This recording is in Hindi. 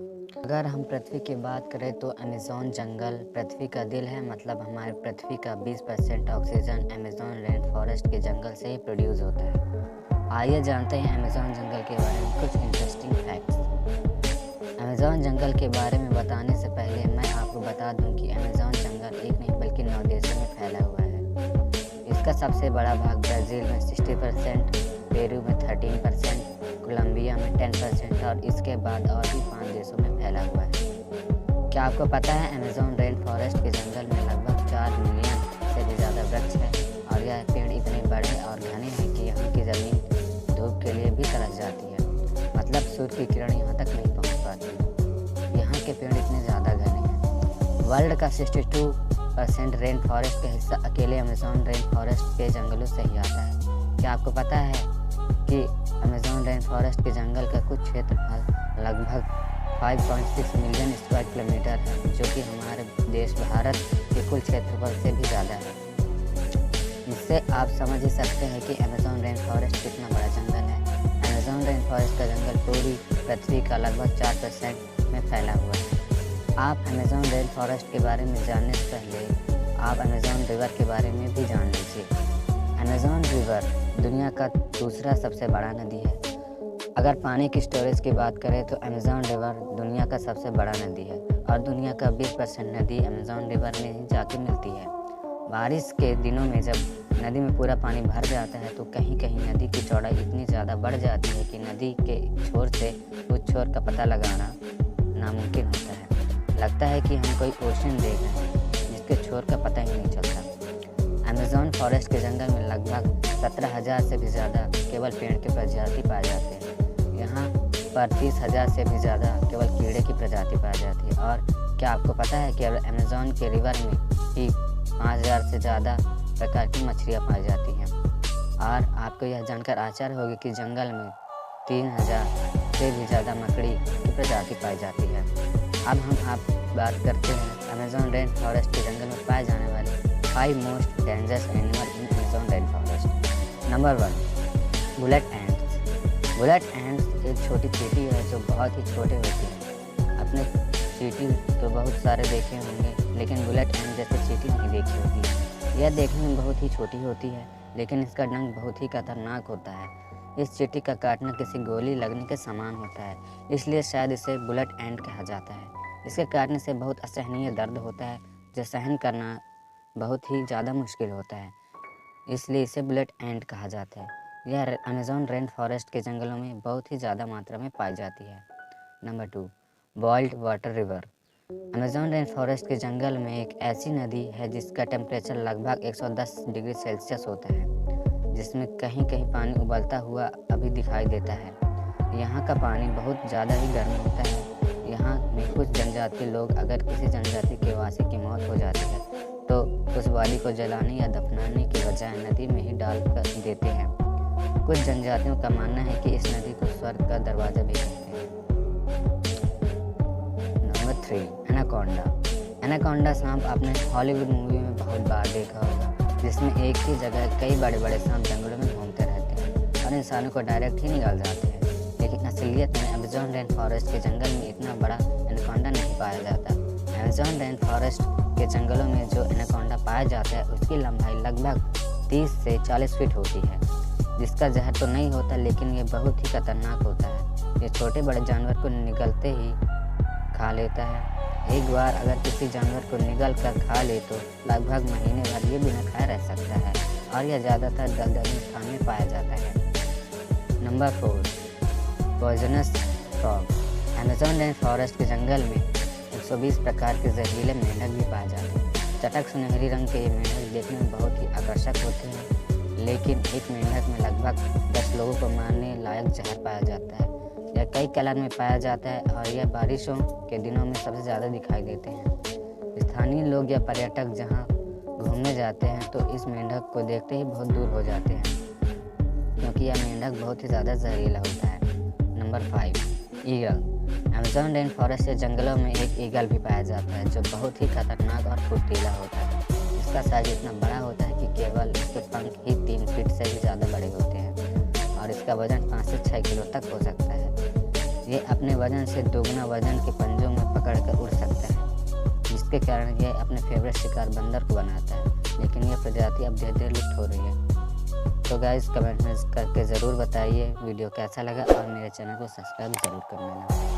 अगर हम पृथ्वी की बात करें तो अमेज़न जंगल पृथ्वी का दिल है। मतलब हमारे पृथ्वी का 20% ऑक्सीजन अमेज़न रेन फॉरेस्ट के जंगल से ही प्रोड्यूस होता है। आइए जानते हैं अमेज़न जंगल के बारे में कुछ इंटरेस्टिंग फैक्ट्स। अमेज़न जंगल के बारे में बताने से पहले मैं आपको बता दूं कि अमेज़न जंगल एक नहीं बल्कि 9 देशों में फैला हुआ है। इसका सबसे बड़ा भाग ब्राज़ील में 60%, पेरू में 13%, कोलंबिया में 10% और इसके बाद और भी 5 देशों में फैला हुआ है। क्या आपको पता है अमेज़न रेन फॉरेस्ट के जंगल में लगभग 4 मिलियन से भी ज़्यादा वृक्ष है और यह पेड़ इतने बड़े और घने हैं कि यहाँ की ज़मीन धूप के लिए भी तरस जाती है। मतलब सूर्य की किरण यहाँ तक नहीं पहुँच पाती। यहाँ के पेड़ इतने ज़्यादा घने हैं। वर्ल्ड का 62% रेन फॉरेस्ट का हिस्सा अकेले अमेज़न रेन फॉरेस्ट के जंगलों से ही आता है। क्या आपको पता है कि अमेज़न रेन फॉरेस्ट के जंगल का कुछ क्षेत्रफल लगभग 5.6 मिलियन स्क्वायर किलोमीटर है, जो कि हमारे देश भारत के कुल क्षेत्रफल से भी ज़्यादा है। इससे आप समझ ही सकते हैं कि अमेज़न रेन फॉरेस्ट कितना बड़ा जंगल है। अमेज़न रेन फॉरेस्ट का जंगल पूरी पृथ्वी का लगभग 4% में फैला हुआ है। आप अमेज़न रेन फॉरेस्ट के बारे में जानने से पहले आप अमेज़न रिवर के बारे में भी जान लीजिए। अमेज़न रिवर दुनिया का दूसरा सबसे बड़ा नदी है। अगर पानी की स्टोरेज की बात करें तो अमेज़न रिवर दुनिया का सबसे बड़ा नदी है और दुनिया का 20% नदी अमेज़न रिवर में ही जाके मिलती है। बारिश के दिनों में जब नदी में पूरा पानी भर जाता है तो कहीं कहीं नदी की चौड़ाई इतनी ज़्यादा बढ़ जाती है कि नदी के छोर से उस छोर का पता लगाना नामुमकिन होता है। लगता है कि हम कोई ओशन देख रहे हैं जिसके छोर का पता ही नहीं चलता। अमेज़न फॉरेस्ट के जंगल में लगभग 17,000 से भी ज़्यादा केवल पेड़ के प्रजाति पाए जाते हैं। यहाँ पर 30,000 से भी ज़्यादा केवल कीड़े की प्रजाति पाई जाती है। और क्या आपको पता है कि अमेज़न के रिवर में ही 5,000 से ज़्यादा प्रकार की मछलियाँ पाई जाती हैं। और आपको यह जानकर आश्चर्य होगी कि जंगल में 3,000 से भी ज़्यादा मकड़ी की प्रजाति पाई जाती है। अब हम बात करते हैं अमेज़न रेन फॉरेस्ट के जंगल में पाए जाने वाले 5 most dangerous animal in Amazon rain forest. Number 1, bullet ants. Bullet ants एक छोटी चींटी है जो बहुत ही छोटे होते हैं। आपने चींटी तो बहुत सारे देखे होंगे, लेकिन बुलेट एंट जैसे चींटी नहीं देखी होगी। यह देखने में बहुत ही छोटी होती है, लेकिन इसका डंक बहुत ही खतरनाक होता है। इस चींटी का काटना किसी गोली लगने के समान होता है, इसलिए शायद इसे बुलेट एंट कहा जाता है। इसके काटने से बहुत असहनीय दर्द होता है, जो सहन करना बहुत ही ज़्यादा मुश्किल होता है, इसलिए इसे बुलेट एंट कहा जाता है। यह अमेज़न रेन फॉरेस्ट के जंगलों में बहुत ही ज़्यादा मात्रा में पाई जाती है। Number 2, boiled water river. Amazon rain forest के जंगल में एक ऐसी नदी है जिसका टेम्परेचर लगभग 110 डिग्री सेल्सियस होता है, जिसमें कहीं कहीं पानी उबलता हुआ अभी दिखाई देता है। यहाँ का पानी बहुत ज़्यादा ही गर्म होता है। यहाँ में कुछ जनजातीय लोग, अगर किसी जनजाति के वासी की मौत हो जाती है तो उस बॉडी को जलाने या दफनाने के बजाय नदी में ही डाल कर देते हैं। कुछ जनजातियों का मानना है कि इस नदी को स्वर्ग का दरवाज़ा भी कहते हैं। Number 3, anaconda. एनाकोंडा सांप आपने हॉलीवुड मूवी में बहुत बार देखा होगा, जिसमें एक ही जगह कई बड़े बड़े सांप जंगलों में घूमते रहते हैं और इंसानों को डायरेक्ट ही निगल जाते हैं। लेकिन असलियत में अमेज़न रेन फॉरेस्ट के जंगल में इतना बड़ा एनाकोंडा नहीं पाया जाता। अमेज़न रेन फॉरेस्ट के जंगलों में जो एनाकोंडा पाया जाता है उसकी लंबाई लगभग 30 से 40 फीट होती है, जिसका जहर तो नहीं होता, लेकिन ये बहुत ही खतरनाक होता है। ये छोटे बड़े जानवर को निगलते ही खा लेता है। एक बार अगर किसी जानवर को निगल कर खा ले तो लगभग महीने भर ये बिना खाए रह सकता है और यह ज़्यादातर दलदली स्थान में पाया जाता है। Number 4, poisonous frog. Amazon rain forest के जंगल में 120 प्रकार के जहरीले मेंढक भी पाए जाते हैं। चटक सुनहरी रंग के ये मेंढक देखने में बहुत ही आकर्षक होते हैं, लेकिन एक मेंढक में लगभग 10 लोगों को मारने लायक जहर पाया जाता है। यह कई कलर में पाया जाता है और यह बारिशों के दिनों में सबसे ज़्यादा दिखाई देते हैं। स्थानीय लोग या पर्यटक जहाँ घूमने जाते हैं तो इस मेंढक को देखते ही बहुत दूर हो जाते हैं, क्योंकि यह मेंढक बहुत ही ज़्यादा जहरीला होता है। Number 5, eagle. Amazon rain forest के जंगलों में एक ईगल भी पाया जाता है जो बहुत ही खतरनाक और फुर्तीला होता है। इसका साइज इतना बड़ा होता है कि केवल इसके पंख ही 3 फीट से भी ज़्यादा बड़े होते हैं और इसका वजन 5 से 6 किलो तक हो सकता है। ये अपने वजन से दोगुना वजन के पंजों में पकड़कर उड़ सकता है, जिसके कारण यह अपने फेवरेट शिकार बंदर को बनाता है। लेकिन यह प्रजाति अब धीरे धीरे लुप्त हो रही है। तो गाइस कमेंट में करके ज़रूर बताइए वीडियो कैसा लगा और मेरे चैनल को सब्सक्राइब ज़रूर कर लेना।